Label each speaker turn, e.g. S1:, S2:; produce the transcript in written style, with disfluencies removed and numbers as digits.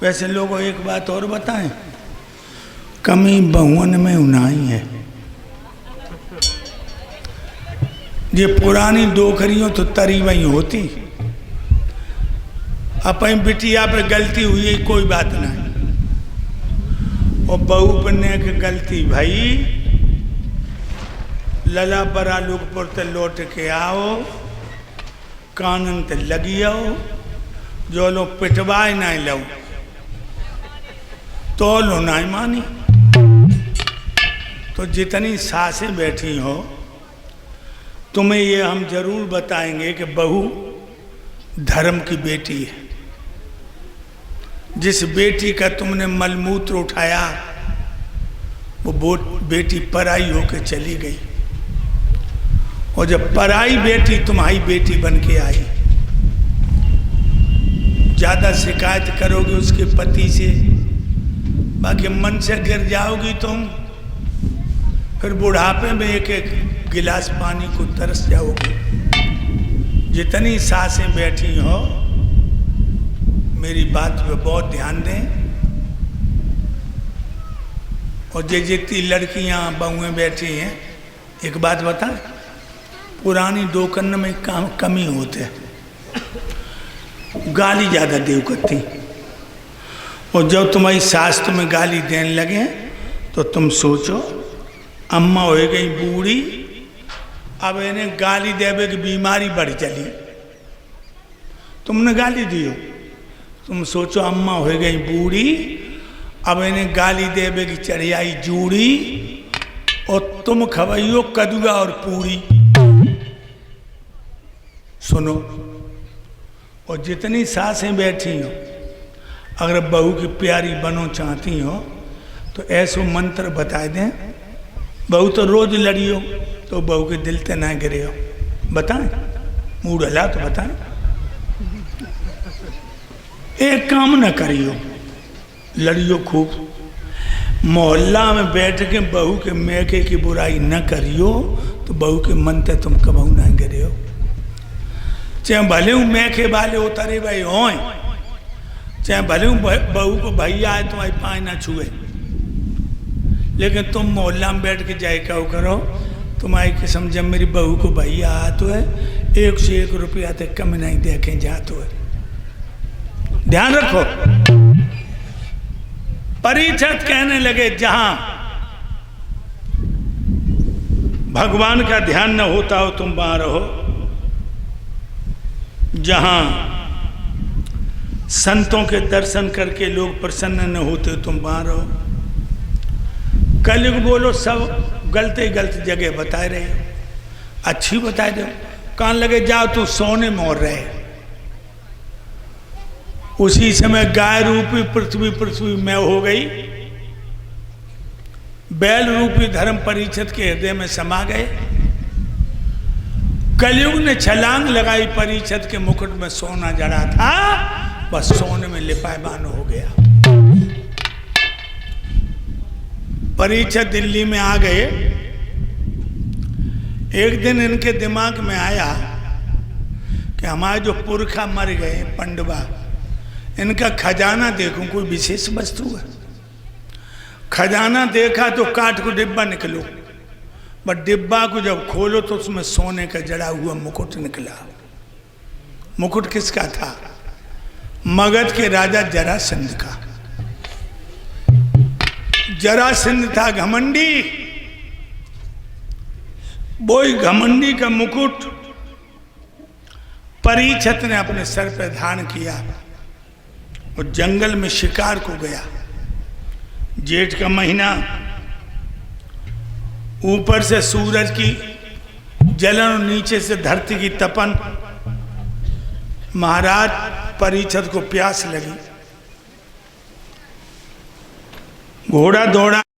S1: वैसे लोगों एक बात और बताएं, कमी बहुअन में उनाई है। ये पुरानी डोकरियों तो तरी वही होती, अपनी बिटिया पे गलती हुई है कोई बात नहीं, और बहू बनने की गलती भाई लला बरा लोग पर लौट के आओ, कानन ते लगी आओ, जो लोग पिटवाए नहीं लो तो लो नहीं मानी। तो जितनी सासें बैठी हो, तुम्हें ये हम जरूर बताएंगे कि बहू धर्म की बेटी है। जिस बेटी का तुमने मलमूत्र उठाया वो बेटी पराई होकर चली गई, और जब पराई बेटी तुम्हारी बेटी बन के आई, ज्यादा शिकायत करोगे उसके पति से, बाकी मन से गिर जाओगी तुम, फिर बुढ़ापे में एक एक गिलास पानी को तरस जाओगे। जितनी सासें बैठी हो, मेरी बात पे बहुत ध्यान दें, और जितनी लड़कियां बहुएं बैठी हैं, एक बात बता, पुरानी दोकन में कमी होते, गाली ज्यादा देव करती, और जब तुम्हारी सास तुम्हें गाली देने लगे तो तुम सोचो अम्मा हो गई बूढ़ी, अब इन्हें गाली देवे की बीमारी बढ़ चली, तुमने गाली दियो। तुम सोचो अम्मा हो गई बूढ़ी, अब इन्हें गाली देवे की चढ़ियाई जूड़ी, और तुम खवैयो कदुआ और पूरी। सुनो, और जितनी सासें बैठी हो, अगर बहू की प्यारी बनो चाहती हो तो ऐसो मंत्र बता दें। बहू तो रोज लड़ियो तो बहू के दिल ते ना गिरे हो, बताएं, मूड हला तो बताएं। एक काम न करियो, लड़ियो खूब, मोहल्ला में बैठ के बहू के मैके की बुराई न करियो तो बहू के मन ते तुम कबहू ना गिरे हो। चाहे भले हूँ मैके वाले उतारे भाई हो, चाहे भले हूँ बहू को भैया आए तुम्हारी पाए ना छुए, लेकिन तुम मोहल्ला में बैठ के जाए क्या करो, तुम्हारी किस्म जब मेरी बहू को भैया आ तो है 1 से 1 रुपया तक कम नहीं देखें जा तो है। ध्यान रखो। परीक्षित कहने लगे जहां भगवान का ध्यान न होता हो तुम वहां रहो, जहां संतों के दर्शन करके लोग प्रसन्न न होते तुम वहां रहो। कलयुग बोलो सब गलते गलत जगह बताए रहे, अच्छी बताए दो, कान लगे जाओ तू सोने मोर रहे। उसी समय गाय रूपी पृथ्वी पृथ्वी में हो गई, बैल रूपी धर्म परीक्षित के हृदय में समा गए। कलयुग ने छलांग लगाई, परीक्षित के मुकुट में सोना जड़ा था, बस सोने में लिपायमान हो गया। परीक्षित दिल्ली में आ गए। एक दिन इनके दिमाग में आया कि हमारे जो पुरखा मर गए पंडवा, इनका खजाना देखूं, कोई विशेष वस्तु है। खजाना देखा तो काठ को डिब्बा निकलो, बट डिब्बा को जब खोलो तो उसमें सोने का जड़ा हुआ मुकुट निकला। मुकुट किसका था? मगध के राजा जरासंध का। जरासंध था घमंडी, वही घमंडी का मुकुट परीक्षित ने अपने सर पर धारण किया और जंगल में शिकार को गया। जेठ का महीना, ऊपर से सूरज की जलन और नीचे से धरती की तपन। महाराज परीक्षित को प्यास लगी, घोड़ा दौड़ा।